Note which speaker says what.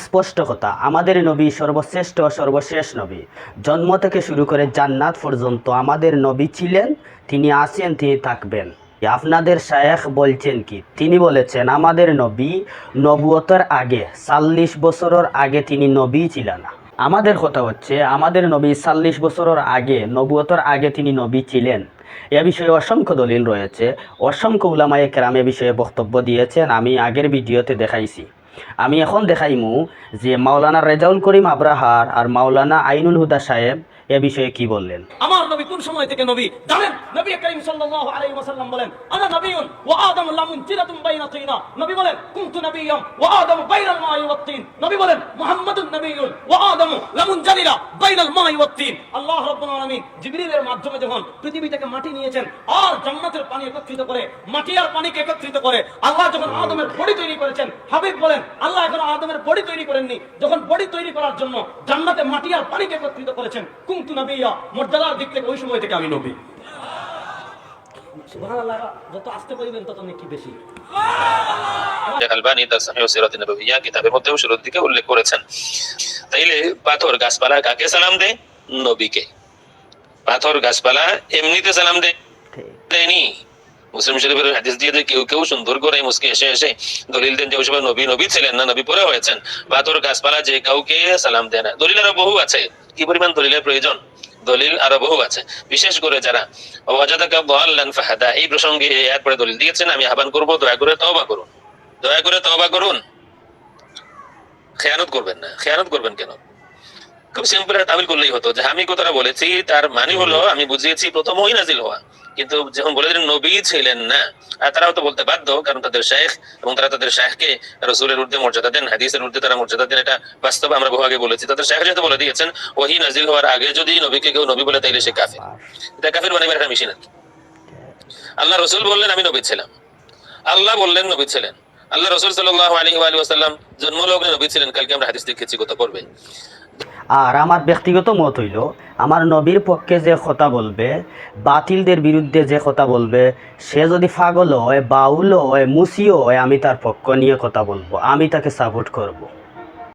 Speaker 1: স্পষ্ট কথা, আমাদের নবী সর্বশ্রেষ্ঠ সর্বশেষ নবী। জন্ম থেকে শুরু করে জান্নাত পর্যন্ত আমাদের নবী ছিলেন, তিনি আছেন, তিনি থাকবেন। আপনাদের শায়েখ বলছেন কি? তিনি বলেছেন আমাদের নবী নবুয়তের আগে ৪০ বছরের আগে তিনি নবী ছিলেন না। আমাদের কথা হচ্ছে আমাদের নবী ৪০ বছরের আগে নবুয়তের আগে তিনি নবী ছিলেন। এ বিষয়ে অসংখ্য দলিল রয়েছে, অসংখ্য উলামায়ে কেরাম এ বিষয়ে বক্তব্য দিয়েছেন, আমি আগের ভিডিওতে দেখাইছি। আমি এখন দেখাইমু যে মাওলানা রেজাউল করিম আব্রাহার আর মাওলানা আইনুল হুদা সাহেব এ বিষয়ে কি বললেন।
Speaker 2: আমার নবী কোন সময় থেকে নবী জানেন? নবী করিম সাল্লাল্লাহু আলাইহি ওয়াসাল্লাম বলেন, আনা নবিয়ুন ওয়া আদামু লামুন চিরাতুন বাইনা তিনা। নবী বলেন, কুনতু নবিয়্যাম ওয়া আদামু বাইনাল মাই ওয়াত তিন। নবী বলেন, মুহাম্মাদুন নবিয়্যুন ওয়া আদামু লামুন জালিলা বাইনাল মাই ওয়াত তিন। আল্লাহ রাব্বুল আলামিন জিবরিলের মাধ্যমে যখন পৃথিবী থেকে মাটি নিয়েছেন আর জান্নাতের পানি একত্রিত করে, মাটি আর পানিকে একত্রিত করে আল্লাহ যখন আদমের বডি তৈরি করেছেন, হাবিব বলেন আল্লাহ এখন আদমের বডি তৈরি করেননি, যখন বডি তৈরি করার জন্য জান্নাতে মাটি আর পানিকে একত্রিত করেছেন, কুনতু নবিয়্যা, মর্যাদার দিক থেকে ওই সময় থেকে আমি নবী। সুবহানাল্লাহ, যত আসতে পারবেন তত নেকি বেশি।
Speaker 3: আলবানী তার সহিহ সিরাত নববিয়্যা কিতাবের মধ্যেও শুরুর দিকে উল্লেখ করেছেন। তাইলে পাথর গাছপালা কাকে সালাম দেয়? নবীকে। পাথর গাছপালা এমনিতে সালাম দেয়নি। মুসলিম শরীফের হাদিস দিয়ে কেউ কেউ সুন্দর করে মুসকে এসে এসে দলিল দেন যে ওই সময় নবী নবী ছিলেন না, নবী পরে হয়েছেন। পাথর গাছপালা যে কাউকে সালাম দেয় না। দলিল আরো বহু আছে, কি পরিমাণ দলিলের প্রয়োজন? দলিল আরো বহু আছে। বিশেষ করে যারা ওয়াজাদাকা দাল্লান ফাহাদা এই প্রসঙ্গে এরপরে দলিল দিয়েছেন, আমি আহ্বান করব দয়া করে তওবা করুন, দয়া করে তওবা করুন। খেয়ানত করবেন না। খেয়ানত করবেন কেন? খুব সিম্পল একটা তাবিল করলেই হতো যে আমি কথাটা বলেছি তার মানে হলো আমি বুঝিয়েছি প্রথম ওই নাজিল হওয়া, কিন্তু যখন বলে দিলেন নবী ছিলেন না, আর তারাও তো বলতে বাধ্য, কারণ তাদের শাইখ এবং তারা তাদের শাইখকে রাসূলের ঊর্ধ্বে মর্যাদা দেন, হাদিসের ঊর্ধ্বে তারা মর্যাদা দেন। এটা বাস্তবে আমরা বহু আগে বলেছি। তাদের শাইখ যেহেতু বলে দিয়েছেন ওহী নাজিল হওয়ার আগে যদি নবীকে কেউ নবী বলে তাইলে সে কাফির। এটা কাফির বানাবার একটা মেশিন আর কি। আল্লাহ রাসূল বললেন আমি নবী ছিলাম, আল্লাহ বললেন নবী ছিলেন, আল্লাহ রাসূল সাল্লাল্লাহু আলাইহি ওয়া সাল্লাম জন্মলগ্নে নবী ছিলেন। কালকে আমরা হাদিস দেখেছি কত পড়বে।
Speaker 1: আর আমার ব্যক্তিগত মত হইল, আমার নবীর পক্ষে যে কথা বলবে, বাতিলদের বিরুদ্ধে যে কথা বলবে, সে যদি পাগল হয়, বাউল হয়, মুসিও হয়, আমি তার পক্ষ নিয়ে কথা বলবো, আমি তাকে সাপোর্ট করব।